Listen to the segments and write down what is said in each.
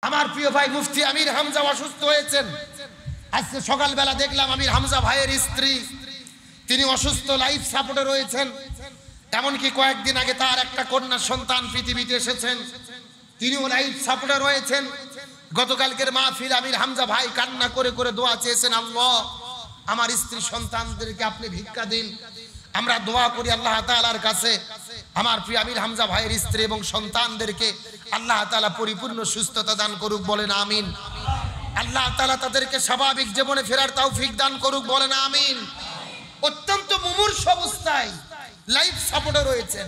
আমার প্রিয় ভাই মুফতি আমির হামজা অসুস্থ হয়েছেন। আজকে সকালবেলা দেখলাম আমির হামজা ভাইয়ের স্ত্রী তিনি অসুস্থ, লাইফ সাপোর্টে রয়েছেন। এমনকি কয়েকদিন আগে তার একটা কন্যা সন্তান পৃথিবীতে এসেছেন, তিনিও লাইফ সাপোর্টে রয়েছেন। গতকালকের মাহফিল আমির হামজা ভাই কান্না করে করে দোয়া চেয়েছেন, আল্লাহ আমার স্ত্রী সন্তানদেরকে আপনি ভিক্ষা দিন। আমরা দোয়া করি আল্লাহ তাআলার কাছে আমার প্রিয় আমির হামজা ভাইয়ের স্ত্রী এবং সন্তানদেরকে আল্লাহ তাআলা পরিপূর্ণ সুস্থতা দান করুক, বলেন আমিন। আল্লাহ তাআলা তাদেরকে স্বাভাবিক জীবনে ফেরার তৌফিক দান করুক, বলেন আমিন। অত্যন্ত মুমূর্ষ অবস্থায় লাইফ সাপোর্টে রয়েছেন,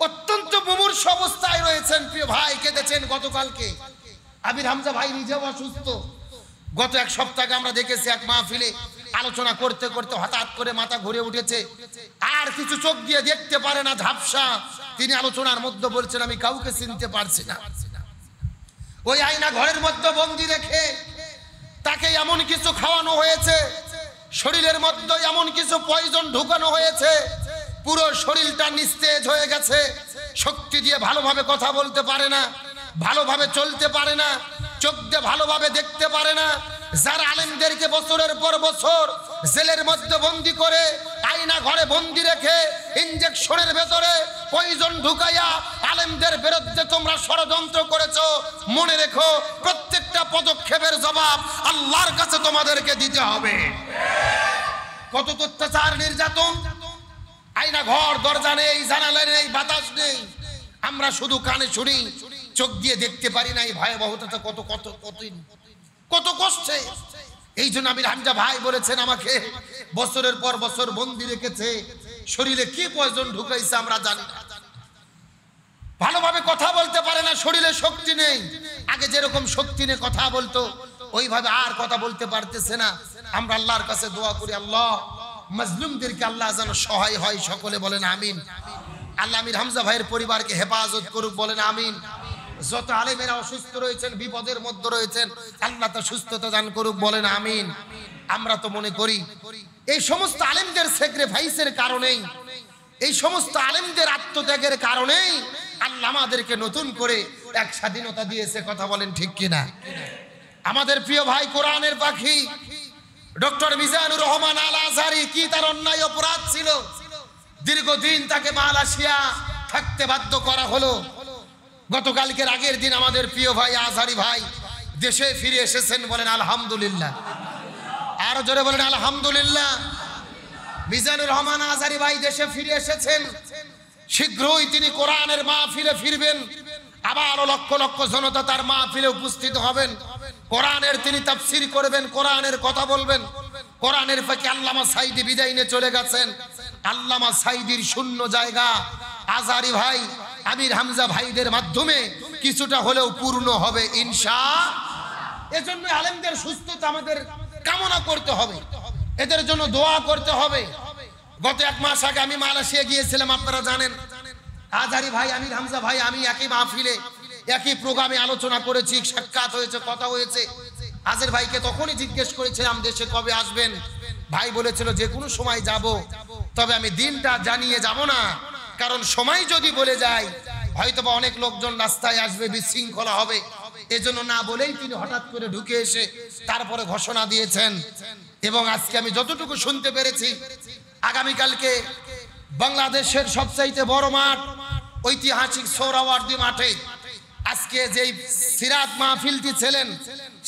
অত্যন্ত মুমূর্ষ অবস্থায় রয়েছেন। প্রিয় ভাই কেঁদেছেন গতকালকে। আমির হামজা ভাই নিজেও অসুস্থ। গত এক সপ্তাহে আমরা দেখেছি এক মাহফিলে আলোচনা করতে করতে হঠাৎ করে মাথা ঘুরে উঠেছে, আর কিছু চোখ দিয়ে দেখতে পারে না, ঝাপসা। তিনি আলোচনার মধ্যে বলছেন আমি কাউকে চিনতে পারছি না। ওই আয়না ঘরের মধ্যে বন্দি রেখে তাকে এমন কিছু খাওয়ানো হয়েছে, শরীরের মধ্যে এমন কিছু পয়জন ঢুকানো হয়েছে, পুরো শরীরটা নিস্তেজ হয়ে গেছে। শক্তি দিয়ে ভালোভাবে কথা বলতে পারে না, ভালোভাবে চলতে পারে না, চোখ দিয়ে ভালোভাবে দেখতে পারে না। যারা আলেমদেরকে বছরের পর বছর জেলের মধ্যে বন্দি করে, আয়না ঘরে বন্দি রেখে, ইনজেকশনের ভেতরে পয়জন ঢুকাইয়া আলেমদের বিরুদ্ধে তোমরা ষড়যন্ত্র করেছো, মনে রেখো প্রত্যেকটা পদক্ষেপের জবাব আল্লাহর কাছে তোমাদেরকে দিতে হবে। কত অত্যাচার নির্যাতন, আয়না ঘর, দরজা নেই, জানালা নেই, বাতাস নেই, আমরা শুধু কানে শুনি, চোখ দিয়ে দেখতে পারি না। এই ভয়াবহতা কত কত কত কত কষ্টে। এই জন্য আমির হামজা ভাই বলেছেন আমাকে বছরের পর বছর বন্দি রেখেছে, শরীরে কি পয়জন ঢুকাইছে আমরা জানি না, ভালোভাবে কথা বলতে পারে না, শরীরে শক্তি নেই। আগে যেরকম শক্তি নিয়ে কথা বলতো ওইভাবে আর কথা বলতে পারতেছে না। আমরা আল্লাহর কাছে দোয়া করি, আল্লাহ মাজলুমদেরকে আল্লাহ যেন সহায় হয়, সকলে বলেন আমিন। আল্লাহ আমির হামজা ভাইয়ের পরিবারকে হেফাজত করুক, বলেন আমিন। যত আলেমেরা অসুস্থ রয়েছেন, বিপদের মধ্যে রয়েছেন, আল্লাহ তা সুস্থতা দান করুক, বলেন আমিন। আমরা তো মনে করি এই সমস্ত আলেমদের স্যাক্রিফাইসের কারণেই, এই সমস্ত আলেমদের আত্মত্যাগের কারণেই আল্লাহ আমাদেরকে নতুন করে এক স্বাধীনতা দিয়েছে, কথা বলেন ঠিক কিনা। আমাদের প্রিয় ভাই কোরআনের পাখি ডক্টর মিজানুর রহমান আল আজহারি, কি তার অন্যায় অপরাধ ছিল? দীর্ঘদিন তাকে মালয়েশিয়া থাকতে বাধ্য করা হলো। গতকালকের আগের দিন আমাদের প্রিয় ভাই আজহারি ভাই দেশে ফিরে এসেছেন, বলেন আলহামদুলিল্লাহ। আরো জোরে বলেন আলহামদুলিল্লাহ। মিজানুর রহমান আজহারি ভাই দেশে ফিরে এসেছেন। শীঘ্রই তিনি কোরআনের মাহফিলে ফিরবেন, আবার লক্ষ লক্ষ জনতা তার মাহফিলে উপস্থিত হবেন। কোরআনের তিনি তাফসীর করবেন, কোরআনের কথা বলবেন। কোরআনের ফাঁকে আল্লামা সাঈদী বিদায় নিয়ে চলে গেছেন। আল্লামা সাঈদীর শূন্য জায়গা আজহারি ভাই আমির হামজা ভাইদের মাধ্যমে কিছুটা হলেও পূর্ণ হবে ইনশাআল্লাহ। এজন্য আলেমদের সুস্থতা আমাদের কামনা করতে হবে, এদের জন্য দোয়া করতে হবে। গত এক মাস আগে আমি মালয়েশিয়া গিয়েছিলাম, আপনারা জানেন। আজহারি ভাই আমির হামজা ভাই আমি একই মাহফিলে একই প্রোগ্রামে আলোচনা করেছি, সাক্ষাৎ হয়েছে, কথা হয়েছে। আজহারি ভাইকে তখনই জিজ্ঞেস করেছিলাম দেশে কবে আসবেন। ভাই বলেছিল যে কোনো সময় যাব, তবে আমি দিনটা জানিয়ে যাব না, কারণ সময় যদি বলে যায় হয়তোবা অনেক লোকজন রাস্তায় আসবে, বিশৃঙ্খলা হবে। এজন্য না বলেই তিনি হঠাৎ করে ঢুকে এসে তারপরে ঘোষণা দিয়েছেন। এবং আজকে আমি যতটুকু শুনতে পেরেছি, আগামীকালকে বাংলাদেশের সবচাইতে বড় মাঠ ঐতিহাসিক সোহরাওয়ার্দী মাঠে আজকে যেই সিরাত মাহফিলটি ছিলেন,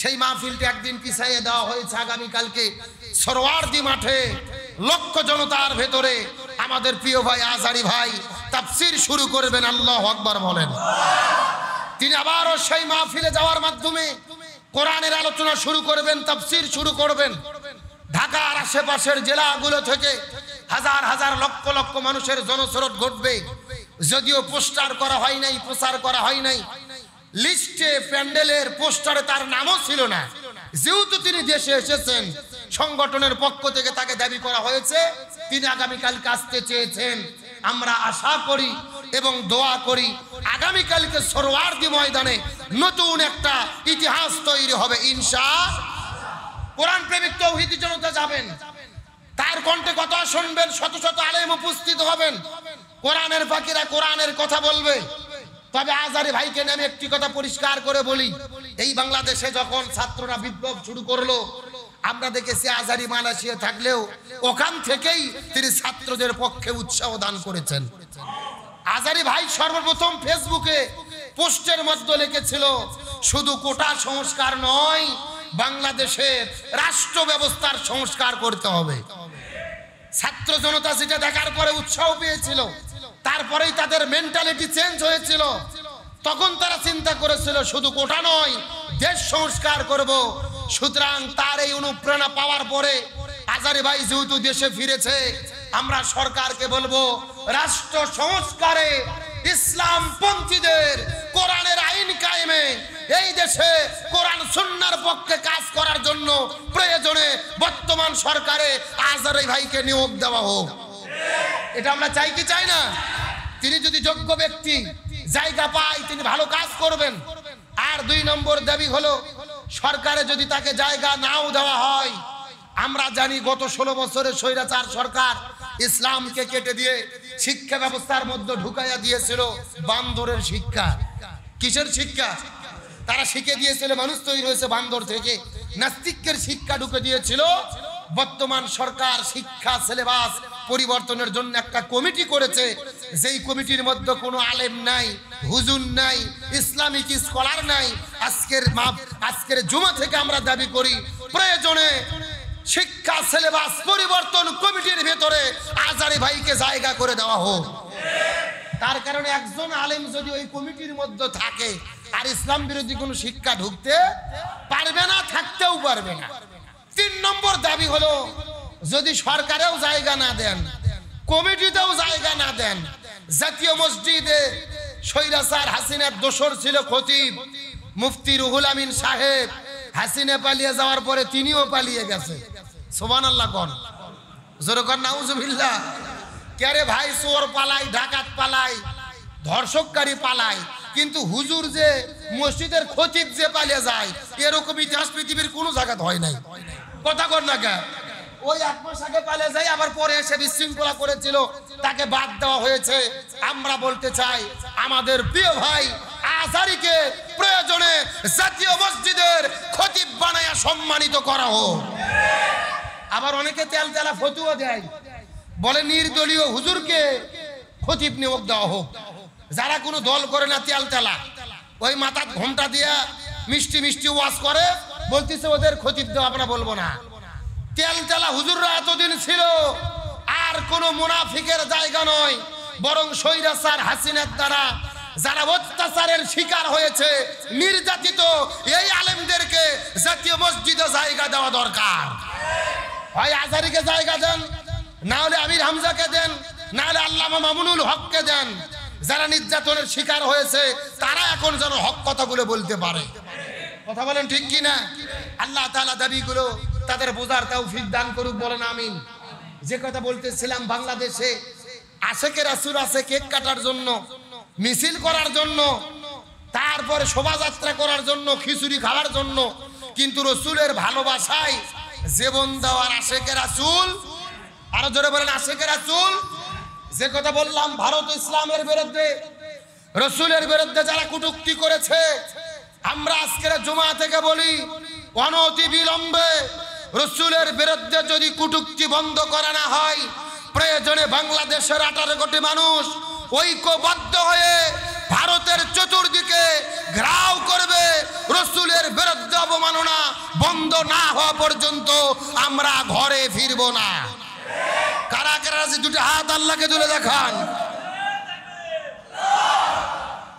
সেই মাহফিলটি একদিন পিছাইয়ে দেওয়া হয়েছে। আগামীকালকে সোহরাওয়ার্দী মাঠে লক্ষ জনতার ভেতরে আমাদের প্রিয় ভাই আজহারি ভাই তাফসীর শুরু করবেন, আল্লাহু আকবার বলেন। তিনি আবারও সেই মাহফিলে যাওয়ার মাধ্যমে কোরআনের আলোচনা শুরু করবেন, তাফসীর শুরু করবেন। ঢাকার আশেপাশের জেলাগুলো থেকে হাজার হাজার লক্ষ লক্ষ মানুষের জনস্রোত ঘটবে। যদিও পোস্টার করা হয় নাই, প্রচার করা হয় নাই, লিস্টে প্যান্ডেলের পোস্টারে তার নামও ছিল না। যেহেতু তিনি দেশে এসেছেন, সংগঠনের পক্ষ থেকে তাকে দাবি করা হয়েছে তিনি আগামীকালকে আসতে চেয়েছেন। আমরা আশা করি এবং দোয়া করি আগামীকালকে সোহরাওয়ার্দী ময়দানে নতুন একটা ইতিহাস তৈরি হবে ইনশাআল্লাহ। কোরআন প্রেমিক তাওহীদি জনতা যাবেন, তার কণ্ঠে কথা শুনবেন, শত শত আলেম উপস্থিত হবেন, কোরআনের পাখিরা কোরআনের কথা বলবে। তবে আজারি ভাইকে নিয়ে আমি একটি কথা পরিষ্কার করে বলি, এই বাংলাদেশে যখন ছাত্ররা বিপ্লব শুরু করলো, আমরা দেখেছি আজারি মালয়েশিয়া থাকলেও ওখান থেকেই তিনি ছাত্রদের পক্ষে উৎসাহ দান করেছেন। আজারি ভাই সর্বপ্রথম ফেসবুকে পোস্টের মধ্যে লিখেছিল, শুধু কোটা সংস্কার নয়, বাংলাদেশের রাষ্ট্র ব্যবস্থার সংস্কার করতে হবে। ছাত্র জনতা সেটা দেখার পরে উৎসাহ পেয়েছিল, তারপরেই তাদের মেন্টালিটি চেঞ্জ হয়েছিল। তখন তারা চিন্তা করেছিল শুধু কোটা নয়, দেশ সংস্কার করব। সুতরাং তার এই অনুপ্রেরণা পাওয়ার পরে আজারি ভাই যেহেতু দেশে ফিরেছে, আমরা সরকারকে বলবো রাষ্ট্র সংস্কারে ইসলাম পন্থীদের কোরআনের আইন কায়েমে এই দেশে কোরআন সুন্নাহর পক্ষে কাজ করার জন্য প্রয়োজনে বর্তমান সরকারে আজারি ভাইকে নিয়োগ দেওয়া হোক। এটা আমরা চাই কি চাই না? তিনি যদি যোগ্য ব্যক্তি জায়গা পায়, তিনি ভালো কাজ করবেন। আর 2 নম্বর দাবি হলো, সরকারে যদি তাকে জায়গা নাও দেওয়া হয়, আমরা জানি গত 16 বছরের স্বৈরাচার সরকার ইসলামকে কেটে দিয়ে শিক্ষা ব্যবস্থার মধ্যে ঢুকাইয়া দিয়েছিল বান্দরের শিক্ষা। কিসের শিক্ষা? তারা শিখে দিয়েছিল, মানুষ তৈরি হয়েছে বান্দর থেকে, নাস্তিকের শিক্ষা ঢুকে দিয়েছিল। বর্তমান সরকার শিক্ষা সিলেবাস পরিবর্তনের জন্য একটা কমিটি করেছে, যেই কমিটির মধ্যে কোনো আলেম নাই, হুজুর নাই, ইসলামিক স্কলার নাই। আজকের জুমা থেকে আমরা দাবি করি, প্রয়োজনে শিক্ষা সিলেবাস পরিবর্তন কমিটির ভেতরে আজারি ভাইকে জায়গা করে দেওয়া হোক। তার কারণে একজন আলেম যদি ওই কমিটির মধ্যে থাকে, আর ইসলাম বিরোধী কোনো শিক্ষা ঢুকতে পারবে না, থাকতেও পারবে না। 3 নম্বর দাবি হলো, যদি সরকারেও জায়গা না দেন, কমিটিতেও জায়গা না দেন, জাতীয় মসজিদে স্বৈরাচার হাসিনার দোসর ছিল খতিব মুফতি রুহুল আমিন সাহেব। হাসিনা পালিয়ে যাওয়ার পরে তিনিও পালিয়ে গেছে। সুবহানাল্লাহ কোন, জোরে কোন নাউজুবিল্লাহ। কে রে ভাই, চোর পালায়, ডাকাত পালায়, ধর্ষককারী পালায়, কিন্তু হুজুর যে মসজিদের খতিব যে পালিয়ে যায়, এরকম ইতিহাস পৃথিবীর কোনো জায়গায় হয় নাই। কথা কর না কে? ওই 1 মাস আগে পালিয়ে যায়, আবার পরে এসে বিশৃঙ্খলা করেছিল, তাকে বাদ দেওয়া হয়েছে। আমরা বলতে চাই, আমাদের প্রিয় ভাই আজারিকে প্রয়োজনে জাতীয় মসজিদের খতিব বানায়া সম্মানিত করা হোক। আবার অনেকে তেলতেলা ফতুয়া দেয়, বলে নির্দলীয় হুজুরকে খতিব নিয়োগ দেওয়া হোক। যারা কোনো দল করে না, তেলতেলা, ওই মাথার ঘোমটা দিয়া মিষ্টি মিষ্টি ওয়াজ করে, বলতেছে ওদের খতিব দেওয়া আমরা বলবো না। তেলতেলা হুজুররা এতদিন ছিল, আর কোনো মুনাফিকের জায়গা নয়, বরং স্বৈরাচার হাসিনার দ্বারা যারা অত্যাচারের শিকার হয়েছে, নির্যাতিত, এই আলেমদেরকে জাতীয় মসজিদে জায়গা দেওয়া দরকার। হয় আজারিকে জায়গা দেন, না হলে আমির হামজাকে দেন, না হলে আল্লামা মামুনুল হককে দেন। যারা নির্যাতনের শিকার হয়েছে, তারা এখন যেন হক কথাগুলো বলতে পারে। কথা বলেন ঠিক কি না? আল্লাহ তাআলা দাবিগুলো তাদের বোঝার তৌফিক দান করুক, বলেন আমিন। যে কথা বলতেছিলাম, বাংলাদেশে আশেকে রাসূল আছে কেক কাটার জন্য, মিছিল করার জন্য, তারপরে শোভাযাত্রা করার জন্য, খিচুড়ি খাওয়ার জন্য, কিন্তু রসুলের ভালোবাসায় জীবন দেওয়ার আশেকে রাসূল। আরো জোরে বলেন আশেকে রাসূল। যে কথা বললাম, ভারত ইসলামের বিরুদ্ধে, রসুলের বিরুদ্ধে যারা কটূক্তি করেছে, আমরা আজকের জুমা থেকে বলি, অনতি বিলম্বে রসুলের বিরুদ্ধে যদি কটূক্তি বন্ধ করা না হয়, প্রয়োজনে বাংলাদেশের 18 কোটি মানুষ ঐক্যবদ্ধ হয়ে ভারতের চতুর্দিকে ঘেরাও করবে। রসুলের বিরুদ্ধে অবমাননা বন্ধ না হওয়া পর্যন্ত আমরা ঘরে ফিরবো না। কারা কারা দুটো হাত আল্লাহকে তুলে দেখান।